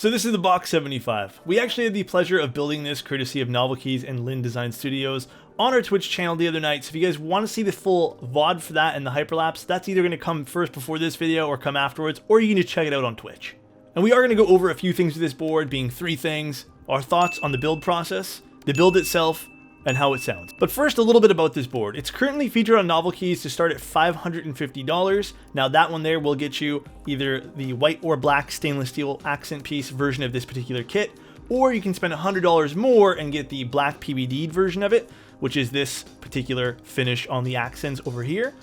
So this is the Box 75. We actually had the pleasure of building this courtesy of Novel Keys and Lynn Design Studios on our Twitch channel the other night. So if you guys want to see the full VOD for that and the hyperlapse, that's either going to come first before this video or come afterwards, or you can just check it out on Twitch. And we are going to go over a few things with this board, being 3 things: our thoughts on the build process, the build itself, and how it sounds. But first, a little bit about this board. It's currently featured on Novel Keys to start at $550. Now that one there will get you either the white or black stainless steel accent piece version of this particular kit, or you can spend $100 more and get the black PBD'd version of it, which is this particular finish on the accents over here.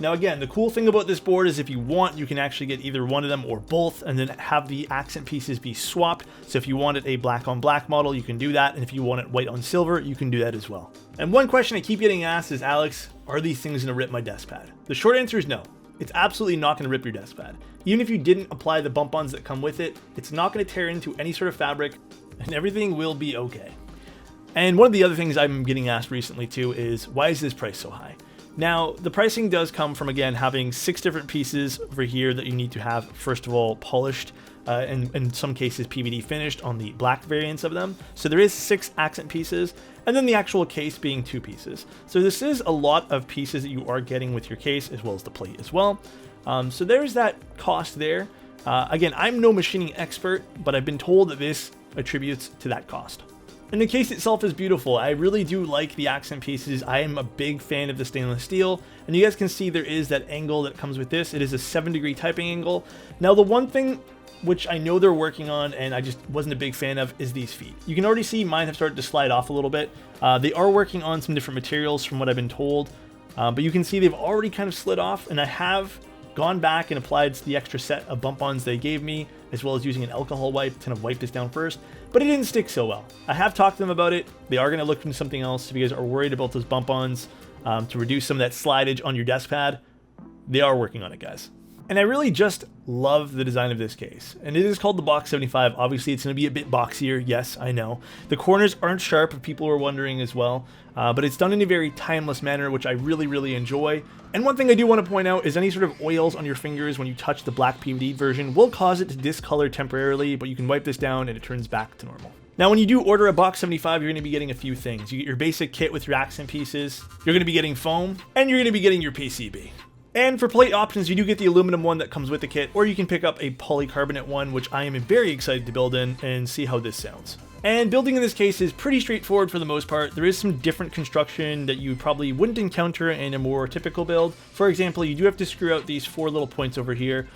Now again, the cool thing about this board is if you want, you can actually get either one of them or both and then have the accent pieces be swapped. So if you wanted a black on black model, you can do that. And if you want it white on silver, you can do that as well. And one question I keep getting asked is, Alex, are these things gonna rip my desk pad? The short answer is no. It's absolutely not gonna rip your desk pad. Even if you didn't apply the bump-ons that come with it, it's not gonna tear into any sort of fabric and everything will be okay. And one of the other things I'm getting asked recently too is, why is this price so high? Now, the pricing does come from, again, having 6 different pieces over here that you need to have, first of all, polished, and in some cases PVD finished on the black variants of them. So there is 6 accent pieces, and then the actual case being 2 pieces. So this is a lot of pieces that you are getting with your case, as well as the plate as well. So there's that cost there. Again, I'm no machining expert, but I've been told that this attributes to that cost. And the case itself is beautiful. I really do like the accent pieces. I am a big fan of the stainless steel, and you guys can see there is that angle that comes with this. It is a 7-degree typing angle. Now, the one thing which I know they're working on and I just wasn't a big fan of is these feet. You can already see mine have started to slide off a little bit. They are working on some different materials from what I've been told, but you can see they've already kind of slid off, and I have gone back and applied the extra set of bump-ons they gave me, as well as using an alcohol wipe to kind of wipe this down first, but it didn't stick so well. I have talked to them about it. They are going to look into something else. If you guys are worried about those bump-ons to reduce some of that slidage on your desk pad, they are working on it, guys. And I really just love the design of this case. And it is called the Box 75. Obviously, it's going to be a bit boxier. Yes, I know. The corners aren't sharp, if people are wondering as well. But it's done in a very timeless manner, which I really, really enjoy. And one thing I do want to point out is any sort of oils on your fingers when you touch the black PVD version will cause it to discolor temporarily, but you can wipe this down and it turns back to normal. Now, when you do order a Box 75, you're going to be getting a few things. You get your basic kit with your accent pieces, you're going to be getting foam, and you're going to be getting your PCB. And for plate options, you do get the aluminum one that comes with the kit, or you can pick up a polycarbonate one, which I am very excited to build in and see how this sounds. And building in this case is pretty straightforward for the most part. There is some different construction that you probably wouldn't encounter in a more typical build. For example, you do have to screw out these 4 little points over here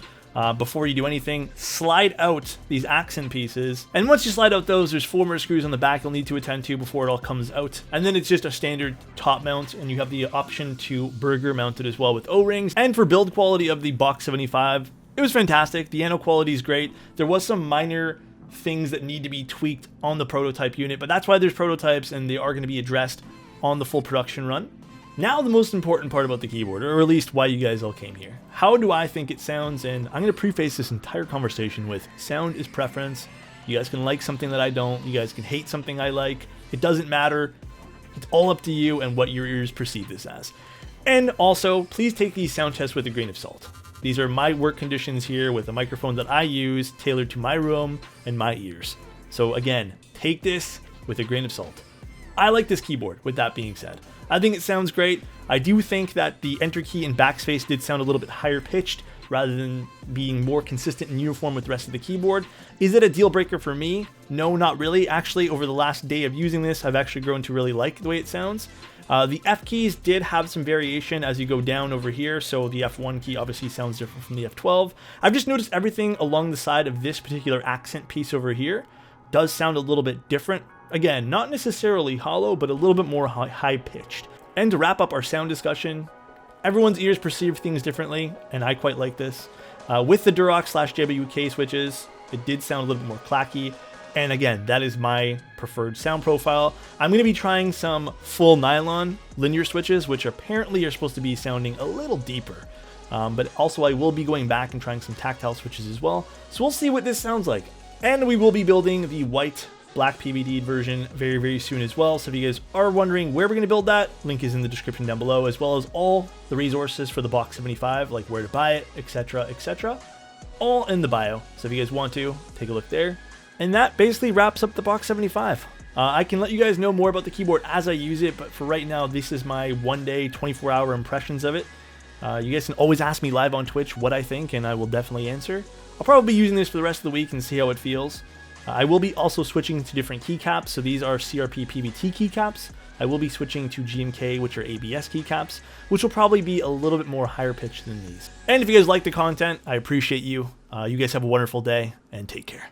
before you do anything. Slide out these accent pieces, and once you slide out those, there's 4 more screws on the back you'll need to attend to before it all comes out. And then it's just a standard top mount, and you have the option to burger mount it as well with O-rings. And for build quality of the Box 75, it was fantastic. The anno quality is great. There was some minor things that need to be tweaked on the prototype unit, but that's why there's prototypes, and they are going to be addressed on the full production run. Now, the most important part about the keyboard, or at least why you guys all came here. How do I think it sounds? And I'm going to preface this entire conversation with sound is preference. You guys can like something that I don't. You guys can hate something I like. It doesn't matter. It's all up to you and what your ears perceive this as. And also, please take these sound tests with a grain of salt. These are my work conditions here with a microphone that I use tailored to my room and my ears. So again, take this with a grain of salt. I like this keyboard, with that being said. I think it sounds great. I do think that the enter key and backspace did sound a little bit higher pitched rather than being more consistent and uniform with the rest of the keyboard. Is it a deal breaker for me? No, not really. Actually, over the last day of using this, I've actually grown to really like the way it sounds. The F keys did have some variation as you go down over here, so the F1 key obviously sounds different from the F12. I've just noticed everything along the side of this particular accent piece over here does sound a little bit different. Again, not necessarily hollow, but a little bit more high-pitched. And to wrap up our sound discussion, everyone's ears perceive things differently, and I quite like this. With the Durock /JWK switches, it did sound a little bit more clacky. And again, that is my preferred sound profile. I'm going to be trying some full nylon linear switches, which apparently are supposed to be sounding a little deeper. But also I will be going back and trying some tactile switches as well. So we'll see what this sounds like. And we will be building the white black PVD version very, very soon as well. So if you guys are wondering where we're going to build that, link is in the description down below, as well as all the resources for the Box 75, like where to buy it, etc., etc. All in the bio. So if you guys want to, take a look there. And that basically wraps up the Box 75. I can let you guys know more about the keyboard as I use it, but for right now, this is my 1 day, 24-hour impressions of it. You guys can always ask me live on Twitch what I think, and I will definitely answer. I'll probably be using this for the rest of the week and see how it feels. I will be also switching to different keycaps, so these are CRP PBT keycaps. I will be switching to GMK, which are ABS keycaps, which will probably be a little bit more higher pitched than these. And if you guys like the content, I appreciate you. You guys have a wonderful day, and take care.